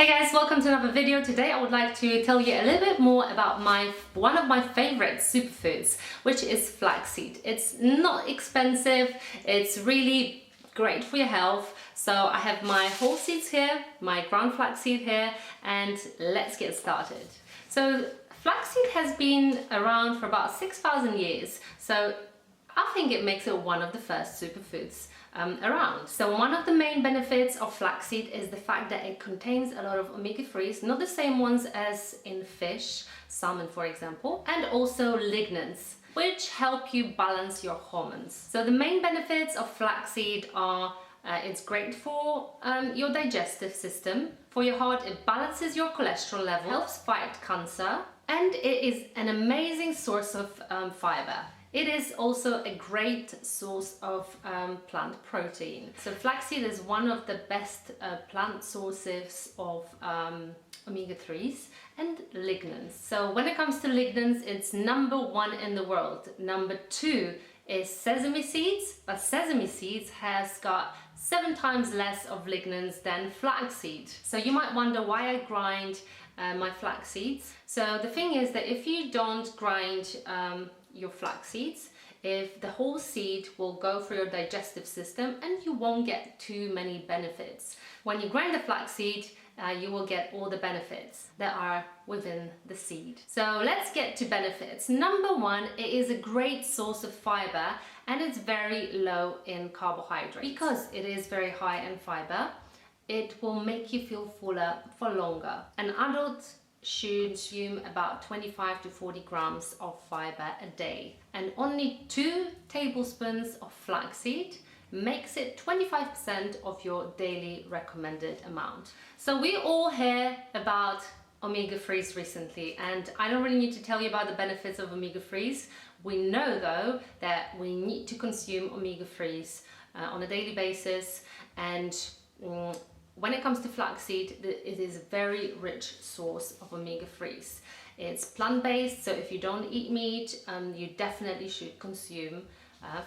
Hey guys, welcome to another video. Today I would like to tell you a little bit more about one of my favorite superfoods, which is flaxseed. It's not expensive, it's really great for your health. So I have my whole seeds here, my ground flaxseed here, and let's get started. So flaxseed has been around for about 6,000 years. So I think it makes it one of the first superfoods around. So one of the main benefits of flaxseed is the fact that it contains a lot of omega-3s, not the same ones as in fish, salmon for example, and also lignans, which help you balance your hormones. So the main benefits of flaxseed are it's great for your digestive system. For your heart, it balances your cholesterol level, helps fight cancer, and it is an amazing source of fiber. It is also a great source of plant protein. So flaxseed is one of the best plant sources of omega-3s and lignans. So when it comes to lignans, it's #1 in the world. #2 is sesame seeds, but sesame seeds has got 7 times less of lignans than flaxseed. So you might wonder why I grind my flax seeds. So the thing is that if you don't grind your flax seeds, if the whole seed will go through your digestive system and you won't get too many benefits. When you grind the flax seed, you will get all the benefits that are within the seed. So let's get to benefits. #1, it is a great source of fiber and it's very low in carbohydrates. Because it is very high in fiber, it will make you feel fuller for longer. An adult should consume about 25 to 40 grams of fiber a day, and only 2 tablespoons of flaxseed makes it 25% of your daily recommended amount. So we all hear about omega-3s recently, and I don't really need to tell you about the benefits of omega-3s. We know though that we need to consume omega-3s on a daily basis, and when it comes to flaxseed, it is a very rich source of omega-3s. It's plant-based, so if you don't eat meat, you definitely should consume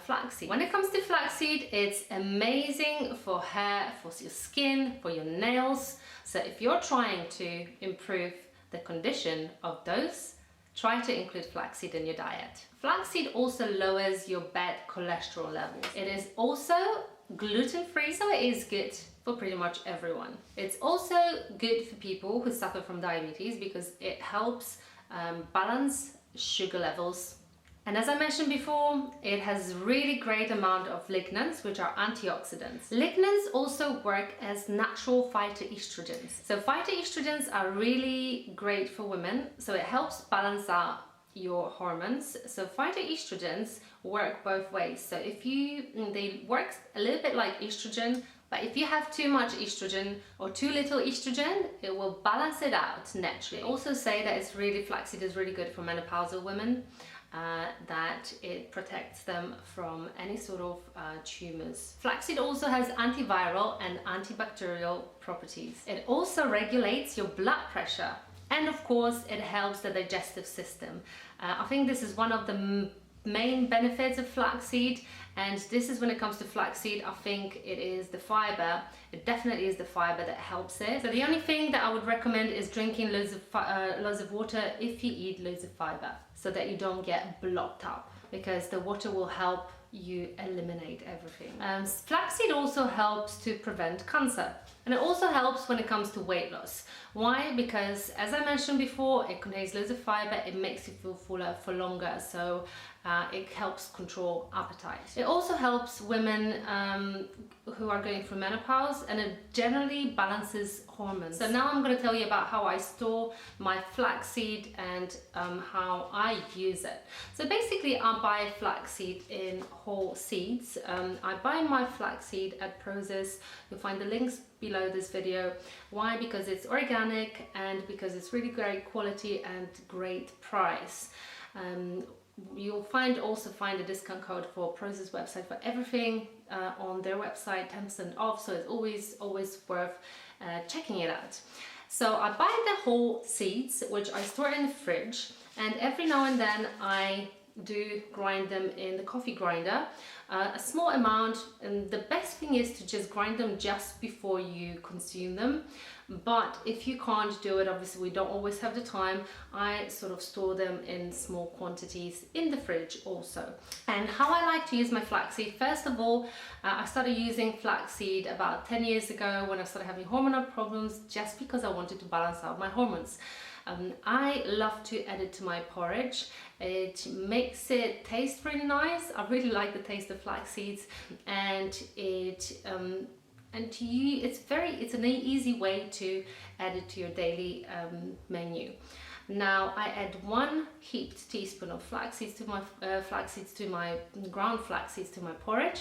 flaxseed. When it comes to flaxseed, it's amazing for hair, for your skin, for your nails. So if you're trying to improve the condition of those, try to include flaxseed in your diet. Flaxseed also lowers your bad cholesterol levels. It is also gluten-free, so it is good for pretty much everyone. It's also good for people who suffer from diabetes because it helps balance sugar levels. And as I mentioned before, it has really great amount of lignans, which are antioxidants. Lignans also work as natural phytoestrogens. So phytoestrogens are really great for women, so it helps balance out your hormones. So phytoestrogens work both ways. So they work a little bit like estrogen, but if you have too much estrogen or too little estrogen, it will balance it out naturally. Also say that flaxseed is really good for menopausal women, that it protects them from any sort of tumors. Flaxseed also has antiviral and antibacterial properties. It also regulates your blood pressure. And of course, it helps the digestive system. I think this is one of the main benefits of flaxseed, and this is when it comes to flaxseed, I think it is the fiber. It definitely is the fiber that helps it. So the only thing that I would recommend is drinking loads of water if you eat loads of fiber, so that you don't get blocked up, because the water will help you eliminate everything. Flaxseed also helps to prevent cancer, and it also helps when it comes to weight loss. Why? Because as I mentioned before, it contains loads of fiber, it makes you feel fuller for longer, so it helps control appetite. It also helps women who are going through menopause, and it generally balances hormones. So now I'm going to tell you about how I store my flaxseed and how I use it. So basically I buy flaxseed in whole seeds. I buy my flaxseed at Process. You'll find the links below this video. Why? Because it's organic and because it's really great quality and great price. You'll also find a discount code for Process website for everything on their website, 10% off, so it's always worth checking it out. So I buy the whole seeds, which I store in the fridge, and every now and then I do grind them in the coffee grinder, a small amount, and the best thing is to just grind them just before you consume them. But if you can't do it, obviously we don't always have the time, I sort of store them in small quantities in the fridge also. And how I like to use my flaxseed, first of all, I started using flaxseed about 10 years ago when I started having hormonal problems, just because I wanted to balance out my hormones. I love to add it to my porridge. It makes it taste really nice. I really like the taste of flax seeds, and it's an easy way to add it to your daily menu. Now I add 1 heaped teaspoon of flax seeds to my ground flax seeds to my porridge,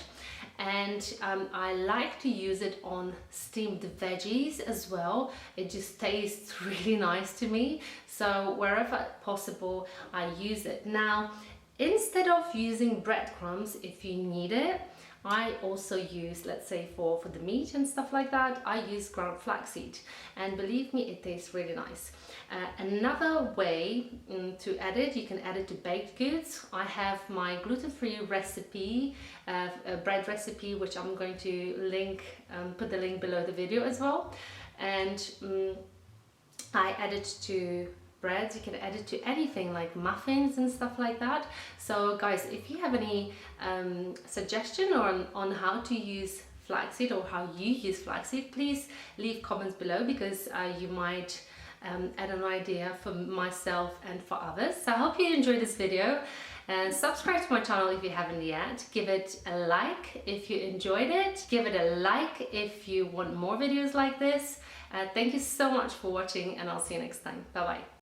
and I like to use it on steamed veggies as well. It just tastes really nice to me, so wherever possible I use it. Now, instead of using breadcrumbs, if you need it, I also use, let's say for the meat and stuff like that, I use ground flaxseed, and believe me, it tastes really nice. Another way to add it, you can add it to baked goods. I have my gluten-free recipe, a bread recipe, which I'm going to link, put the link below the video as well. And I add it to breads. You can add it to anything like muffins and stuff like that. So guys, if you have any suggestion on how to use flaxseed or how you use flaxseed, please leave comments below, because you might add an idea for myself and for others. So I hope you enjoyed this video, and subscribe to my channel if you haven't yet. Give it a like if you enjoyed it. Give it a like if you want more videos like this. Thank you so much for watching, and I'll see you next time. Bye bye.